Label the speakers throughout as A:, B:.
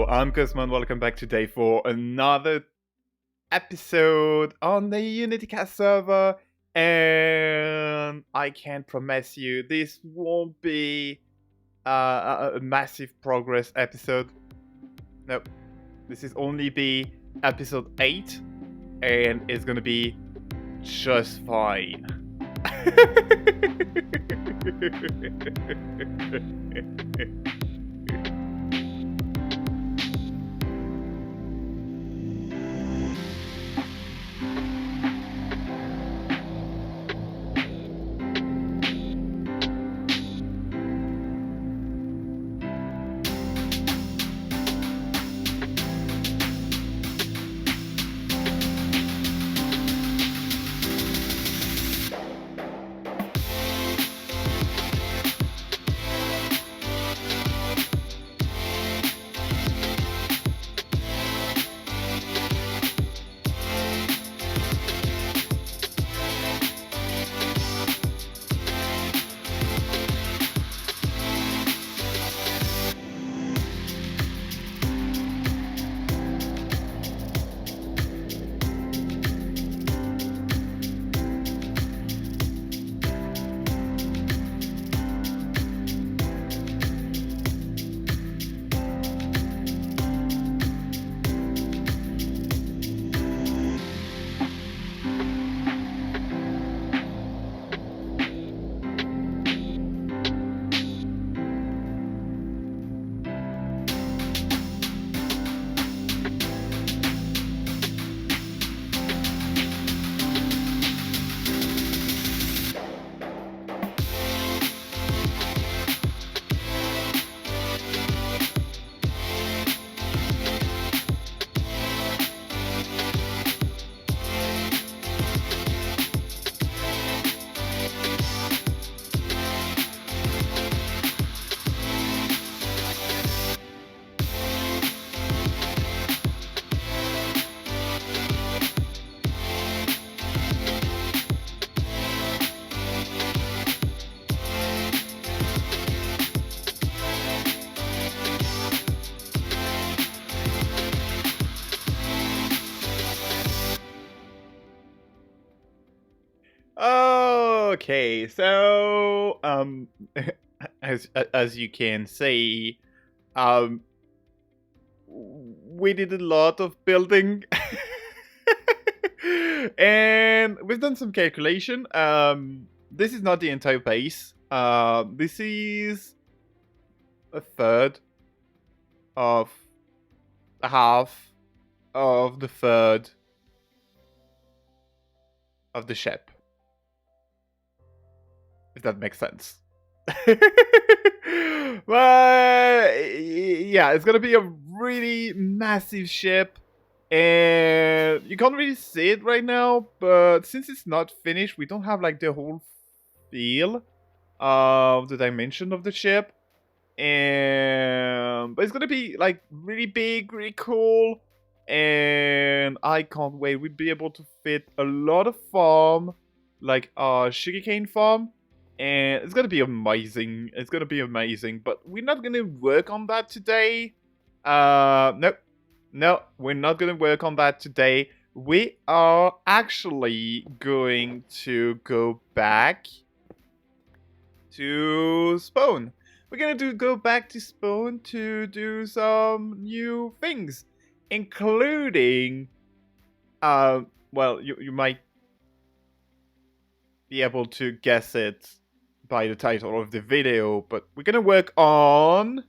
A: I'm Cosmo, welcome back today for another episode on the UnityCast server. And I can promise you, this won't be a massive progress episode. Nope. This is only be episode 8, and it's gonna be just fine. Okay, so as you can see, we did a lot of building, and we've done some calculation. This is not the entire base. This is a third of a half of the third of the ship. If that makes sense. But yeah, it's gonna be a really massive ship, and you can't really see it right now, but since it's not finished, we don't have like the whole feel of the dimension of the ship. And but it's gonna be like really big, really cool, and I can't wait. We'd be able to fit a lot of farm, like a sugarcane farm. And it's gonna be amazing. It's gonna be amazing. But we're not gonna work on that today. Nope. No, we're not gonna work on that today. We are actually going to go back to spawn. We're gonna go back to spawn to do some new things, including well, you might be able to guess it by the title of the video, but we're gonna work on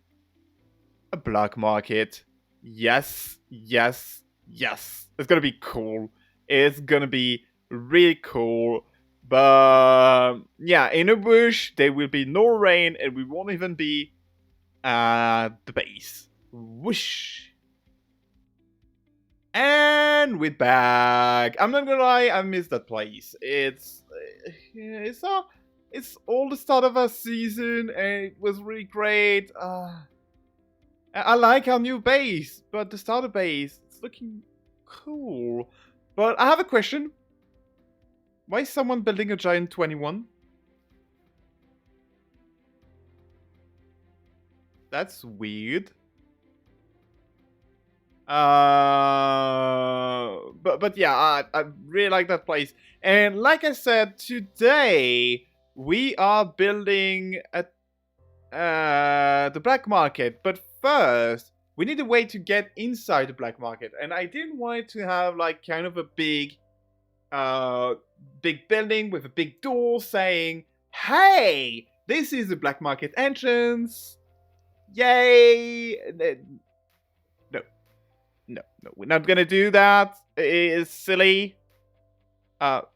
A: a black market. Yes, yes, yes. It's gonna be cool. It's gonna be really cool. But yeah, in a bush, there will be no rain, and we won't even be at the base. Whoosh. And we're back. I'm not gonna lie, I missed that place. It's all the start of our season, and it was really great. I like our new base, but the starter base, it's looking cool. But I have a question. Why is someone building a giant 21? That's weird. But yeah, I really like that place. And like I said, today we are building the black market. But first, we need a way to get inside the black market. And I didn't want it to have like kind of a big building with a big door saying, "Hey, this is the black market entrance. Yay!" No, we're not gonna do that. It's silly. No,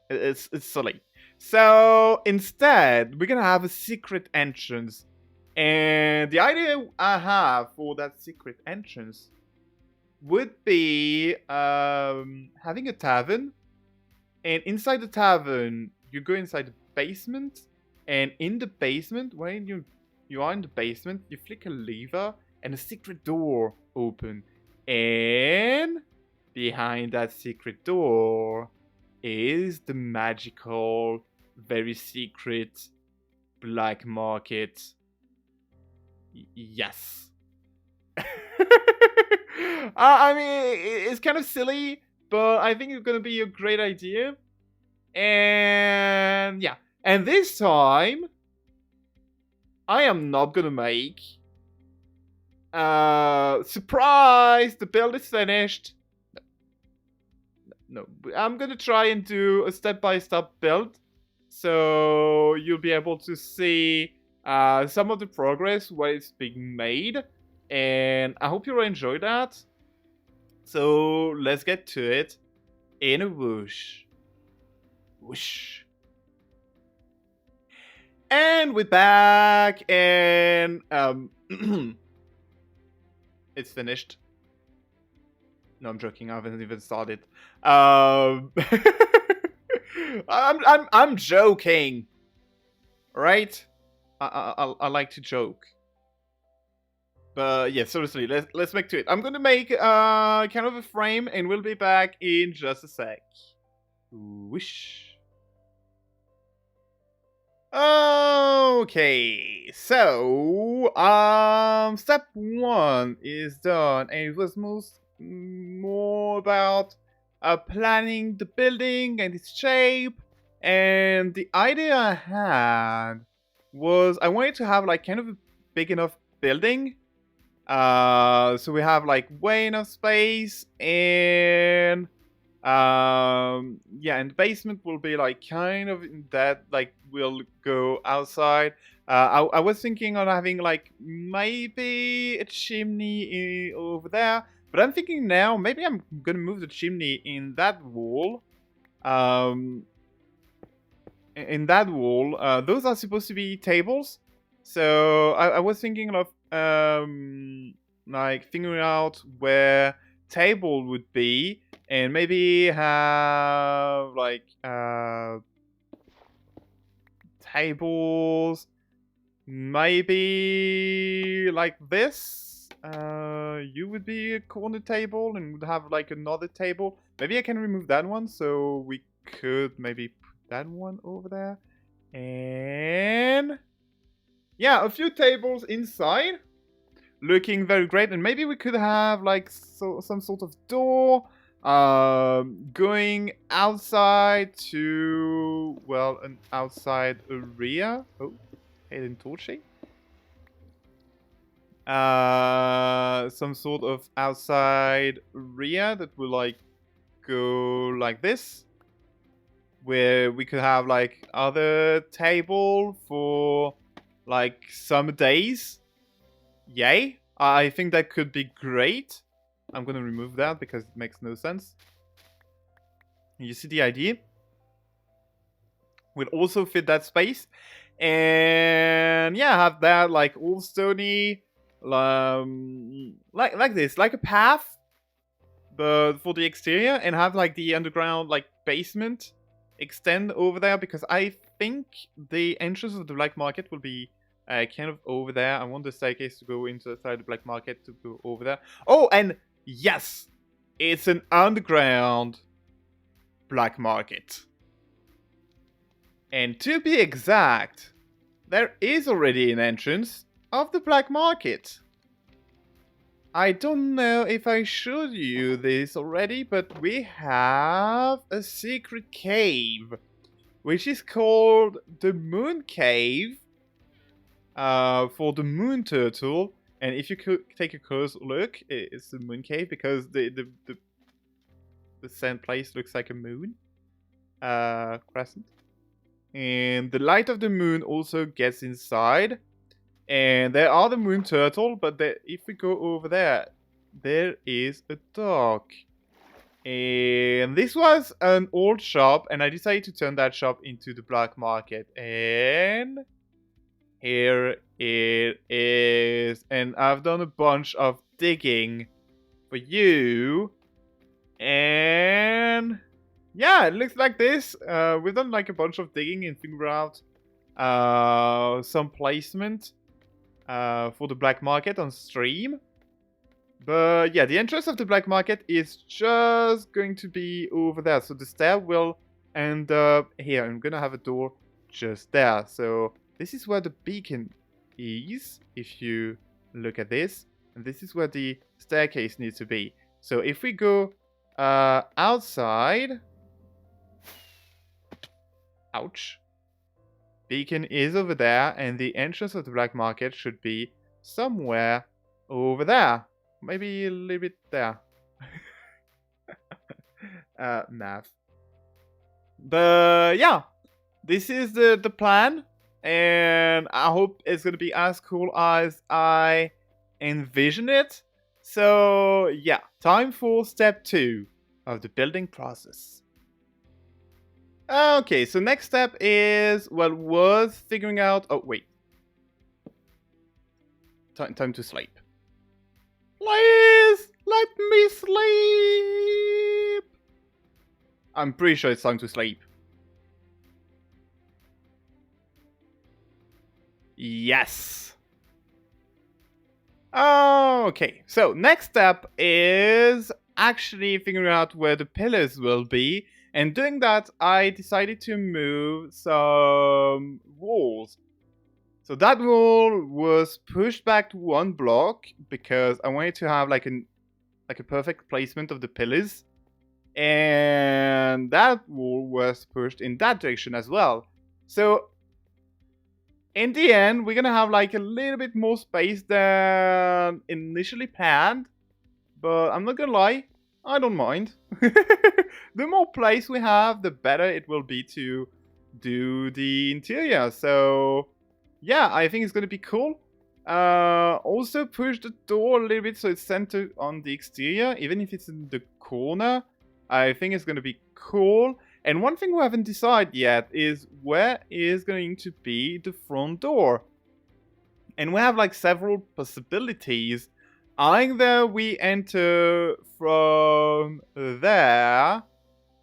A: it's silly. So instead, we're gonna have a secret entrance. And the idea I have for that secret entrance would be having a tavern. And inside the tavern, you go inside the basement. And in the basement, when you are in the basement, you flick a lever and a secret door open. And behind that secret door is the magical, very secret black market. Yes. I mean, it's kind of silly, but I think it's gonna be a great idea. And yeah. And this time, I am not gonna make... surprise! The build is finished. No, I'm gonna try and do a step-by-step build. So you'll be able to see some of the progress, what is being made. And I hope you'll enjoy that. So let's get to it in a whoosh. Whoosh. And we're back, and it's finished. No, I'm joking. I haven't even started. I'm joking, right? I like to joke. But yeah, seriously, let's make to it. I'm gonna make kind of a frame, and we'll be back in just a sec. Whoosh. Okay, so step 1 is done, and it was more about planning the building and its shape. And the idea I had was I wanted to have like kind of a big enough building. So we have like way enough space, and yeah, and the basement will be like kind of in that, like we'll go outside. I was thinking on having like maybe a chimney over there, but I'm thinking now maybe I'm gonna move the chimney in that wall. In that wall, those are supposed to be tables. So I was thinking of like figuring out where table would be, and maybe have like tables, maybe like this. You would be a corner table and would have like another table. Maybe I can remove that one, so we could maybe put that one over there. And yeah, a few tables inside, looking very great. And maybe we could have like some sort of door going outside to, well, an outside area. Oh, hidden torchy. Some sort of outside area that will like go like this, where we could have like other table for like summer days. Yay! I think that could be great. I'm gonna remove that because it makes no sense. You see the idea? We'll also fit that space. And yeah, have that like all stony, like this, like a path, but for the exterior, and have like the underground like basement extend over there, because I think the entrance of the black market will be kind of over there. I want the staircase to go inside the black market to go over there. Oh, and yes, it's an underground black market. And to be exact, there is already an entrance of the black market. I don't know if I showed you this already, but we have a secret cave, which is called the Moon Cave, for the moon turtle. And if you could take a close look, it's the Moon Cave because the sand place looks like a moon, crescent. And the light of the moon also gets inside. And there are the moon turtle, but if we go over there, there is a dock. And this was an old shop, and I decided to turn that shop into the black market. And here it is. And I've done a bunch of digging for you. And yeah, it looks like this. We've done like a bunch of digging and figured out some placement for the black market on stream. But yeah, the entrance of the black market is just going to be over there. So the stair will end up here. I'm gonna have a door just there. So this is where the beacon is, if you look at this. And this is where the staircase needs to be. So if we go outside... Ouch. Beacon is over there, and the entrance of the black market should be somewhere over there. Maybe a little bit there. Math. But yeah, this is the plan, and I hope it's gonna be as cool as I envision it. So yeah, time for step 2 of the building process. Okay, so next step is, well, was figuring out... Oh, wait. Time to sleep. Please, let me sleep! I'm pretty sure it's time to sleep. Yes! Okay, so next step is actually figuring out where the pillars will be. And doing that, I decided to move some walls. So that wall was pushed back 1 block because I wanted to have like a perfect placement of the pillars. And that wall was pushed in that direction as well. So in the end, we're gonna have like a little bit more space than initially planned. But I'm not gonna lie, I don't mind. The more place we have, the better it will be to do the interior. So yeah, I think it's gonna be cool. Also push the door a little bit so it's centered on the exterior, even if it's in the corner. I think it's gonna be cool. And one thing we haven't decided yet is where is going to be the front door. And we have like several possibilities. Either we enter from there,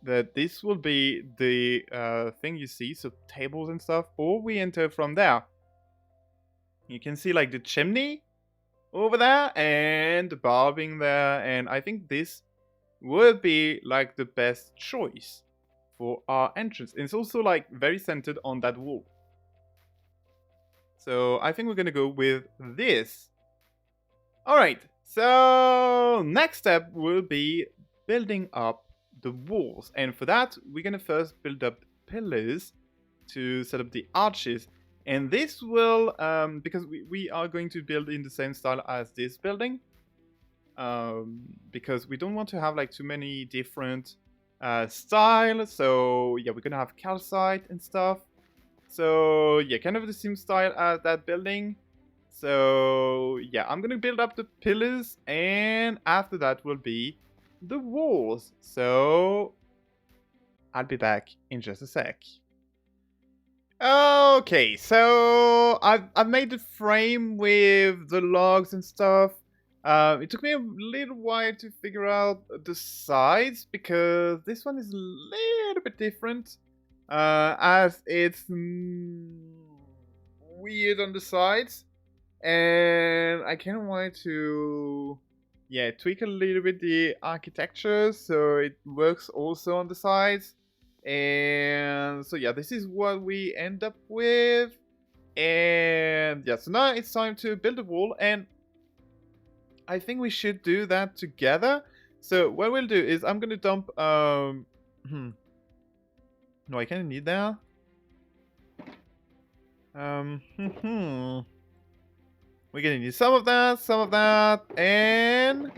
A: that this will be the thing you see, so tables and stuff, or we enter from there. You can see like the chimney over there and the bar being there, and I think this would be like the best choice for our entrance. And it's also like very centered on that wall. So I think we're gonna go with this. Alright, so next step will be building up the walls. And for that, we're gonna first build up pillars to set up the arches. And this will, because we are going to build in the same style as this building. Because we don't want to have like too many different styles. So yeah, we're gonna have calcite and stuff. So yeah, kind of the same style as that building. So yeah, I'm gonna build up the pillars, and after that will be the walls. So I'll be back in just a sec. Okay, so I've made the frame with the logs and stuff. It took me a little while to figure out the sides because this one is a little bit different, as it's weird on the sides. And I kind of wanted to, yeah, tweak a little bit the architecture so it works also on the sides. And so yeah, this is what we end up with. And yeah, so now it's time to build a wall. And I think we should do that together. So what we'll do is I'm gonna dump no, I kinda need that. We're gonna need some of that, and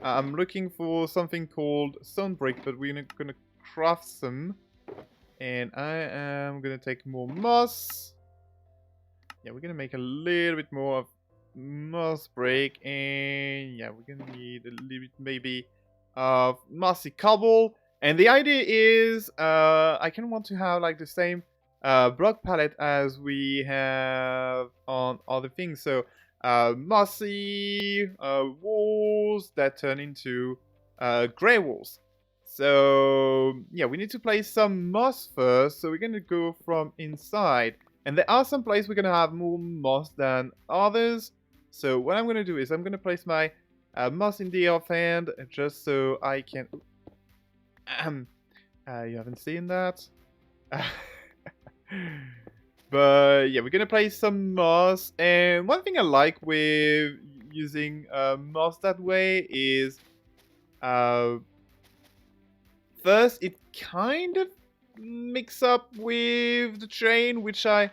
A: I'm looking for something called stone brick, but we're not gonna craft some. And I am gonna take more moss. Yeah, we're gonna make a little bit more of moss brick, and yeah, we're gonna need a little bit maybe of mossy cobble. And the idea is, I kind of want to have like the same block palette as we have on other things. So mossy walls that turn into gray walls. So yeah, we need to place some moss first. So we're gonna go from inside. And there are some places we're going to have more moss than others. So what I'm going to do is I'm going to place my moss in the offhand just so I can... you haven't seen that? But yeah, we're going to place some moss. And one thing I like with using moss that way is... first, it kind of mix up with the terrain, which I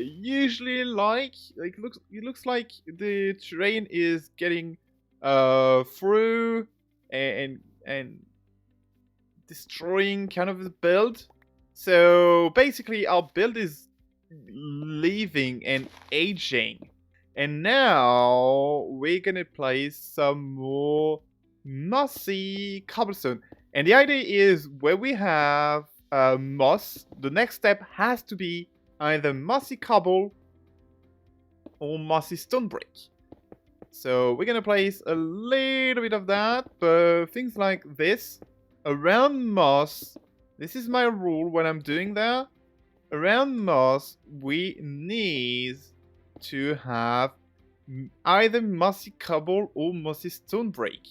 A: usually like. It looks like the terrain is getting through and destroying kind of the build. So basically our build is leaving and aging. And now we're gonna place some more mossy cobblestone. And the idea is where we have moss, the next step has to be either mossy cobble or mossy stone brick. So we're gonna place a little bit of that, but things like this around moss. This is my rule when I'm doing that. Around moss, we need to have either mossy cobble or mossy stone brick.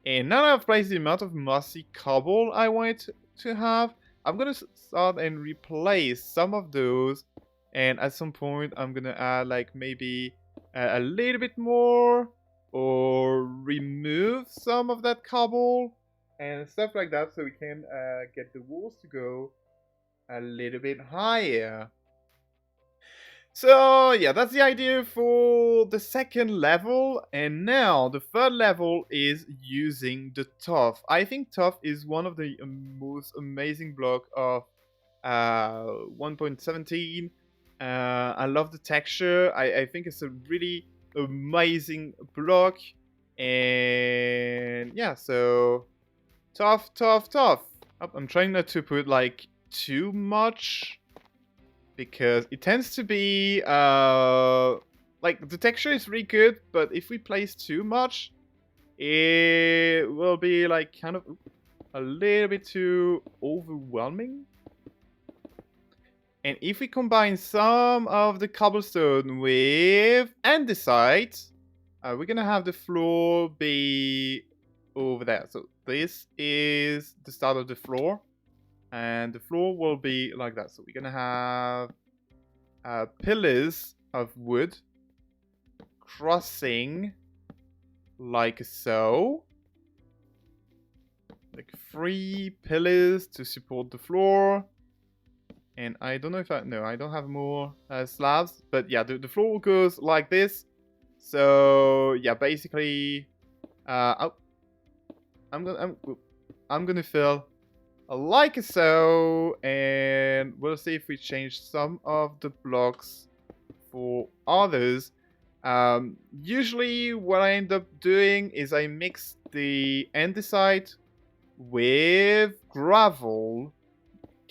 A: And now that I've placed the amount of mossy cobble I want to have, I'm going to start and replace some of those. And at some point, I'm going to add like maybe a little bit more or remove some of that cobble and stuff like that so we can get the walls to go a little bit higher. So yeah, that's the idea for the second level. And now the third level is using the tuff. I think tuff is one of the most amazing block of 1.17. I love the texture. I think it's a really amazing block. And yeah, so tuff. I'm trying not to put like too much, because it tends to be, like, the texture is really good, but if we place too much, it will be, like, kind of a little bit too overwhelming. And if we combine some of the cobblestone with andesite, we're gonna have the floor be over there. So this is the start of the floor. And the floor will be like that. So we're going to have pillars of wood crossing like so. Like 3 pillars to support the floor. And I don't know if no, I don't have more slabs. But yeah, the floor goes like this. So yeah, basically, I'm gonna fill like so, and we'll see if we change some of the blocks for others. Usually what I end up doing is I mix the andesite with gravel.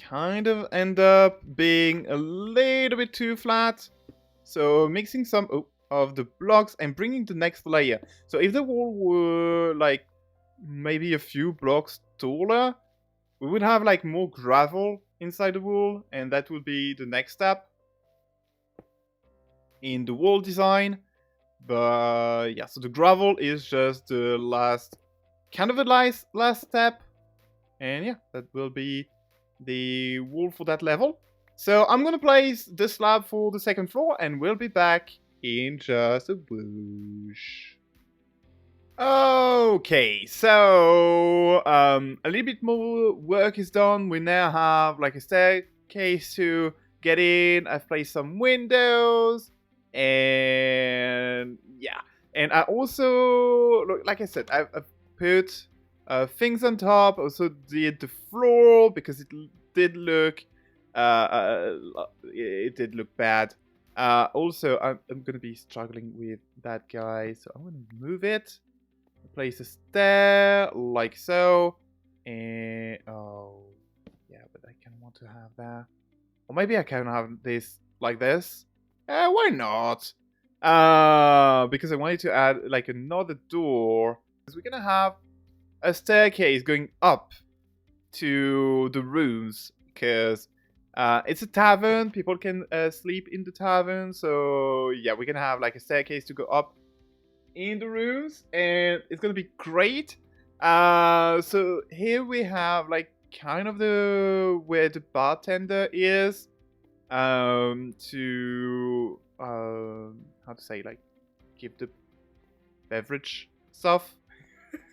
A: Kind of end up being a little bit too flat. So mixing some of the blocks and bringing the next layer. So if the wall were like maybe a few blocks taller, we would have like more gravel inside the wall, and that would be the next step in the wall design. But yeah, so the gravel is just the last, kind of the last step. And yeah, that will be the wall for that level. So I'm gonna place the slab for the second floor, and we'll be back in just a whoosh. Okay, so a little bit more work is done. We now have like a staircase to get in. I've placed some windows, and yeah, and I also look like I said, I've put things on top. Also did the floor because did look it did look bad. Also, I'm gonna be struggling with that guy, so I'm gonna move it. Place a stair like so, and oh yeah, but I kind of want to have that, or maybe I can have this like this. Why not? Because I wanted to add like another door, because we're gonna have a staircase going up to the rooms, because it's a tavern. People can sleep in the tavern, so yeah, we're gonna have like a staircase to go up in the rooms, and it's gonna be great. So here we have like kind of the where the bartender is, to how to say, like, give the beverage stuff.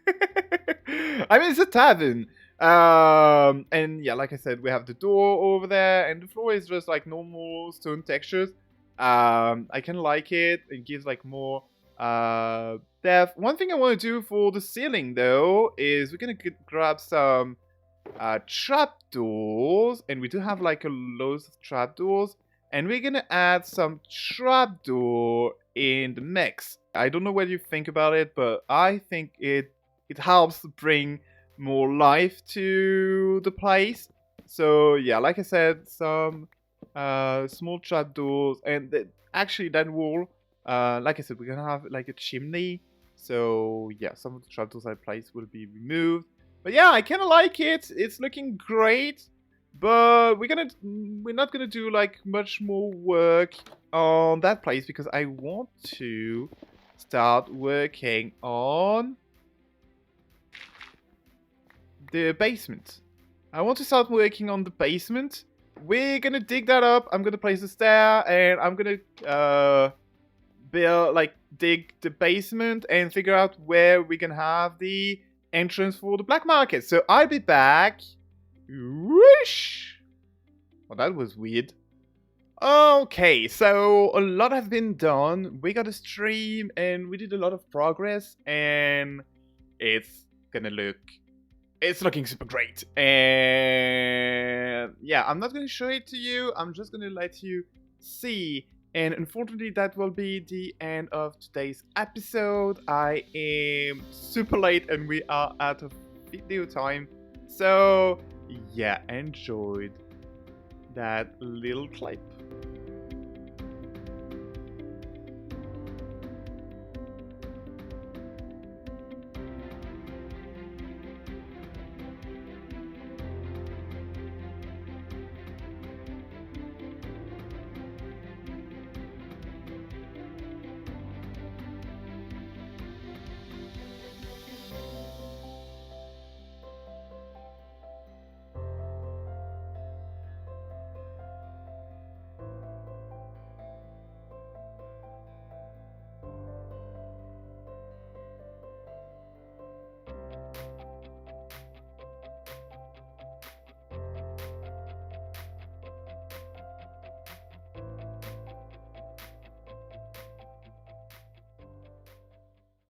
A: I mean, it's a tavern. And yeah, like I said, we have the door over there, and the floor is just like normal stone textures. I can like it. It gives like more depth. One thing I want to do for the ceiling though is we're gonna grab some trapdoors, and we do have like a loads of trapdoors, and we're gonna add some trapdoor in the mix. I don't know what you think about it, but I think it helps bring more life to the place. So yeah, like I said, some small trapdoors, and actually that wall, like I said, we're gonna have like a chimney. So yeah, some of the trapdoors I placed will be removed. But yeah, I kind of like it. It's looking great. But we're not gonna do like much more work on that place, because I want to start working on the basement. I want to start working on the basement. We're gonna dig that up. I'm gonna place a stair, and I'm gonna dig the basement and figure out where we can have the entrance for the black market. So I'll be back. Whoosh! Well, that was weird. Okay, so a lot has been done. We got a stream, and we did a lot of progress, and it's looking super great. And yeah, I'm not gonna show it to you. I'm just gonna let you see. And unfortunately, that will be the end of today's episode. I am super late, and we are out of video time. So yeah, enjoyed that little clip.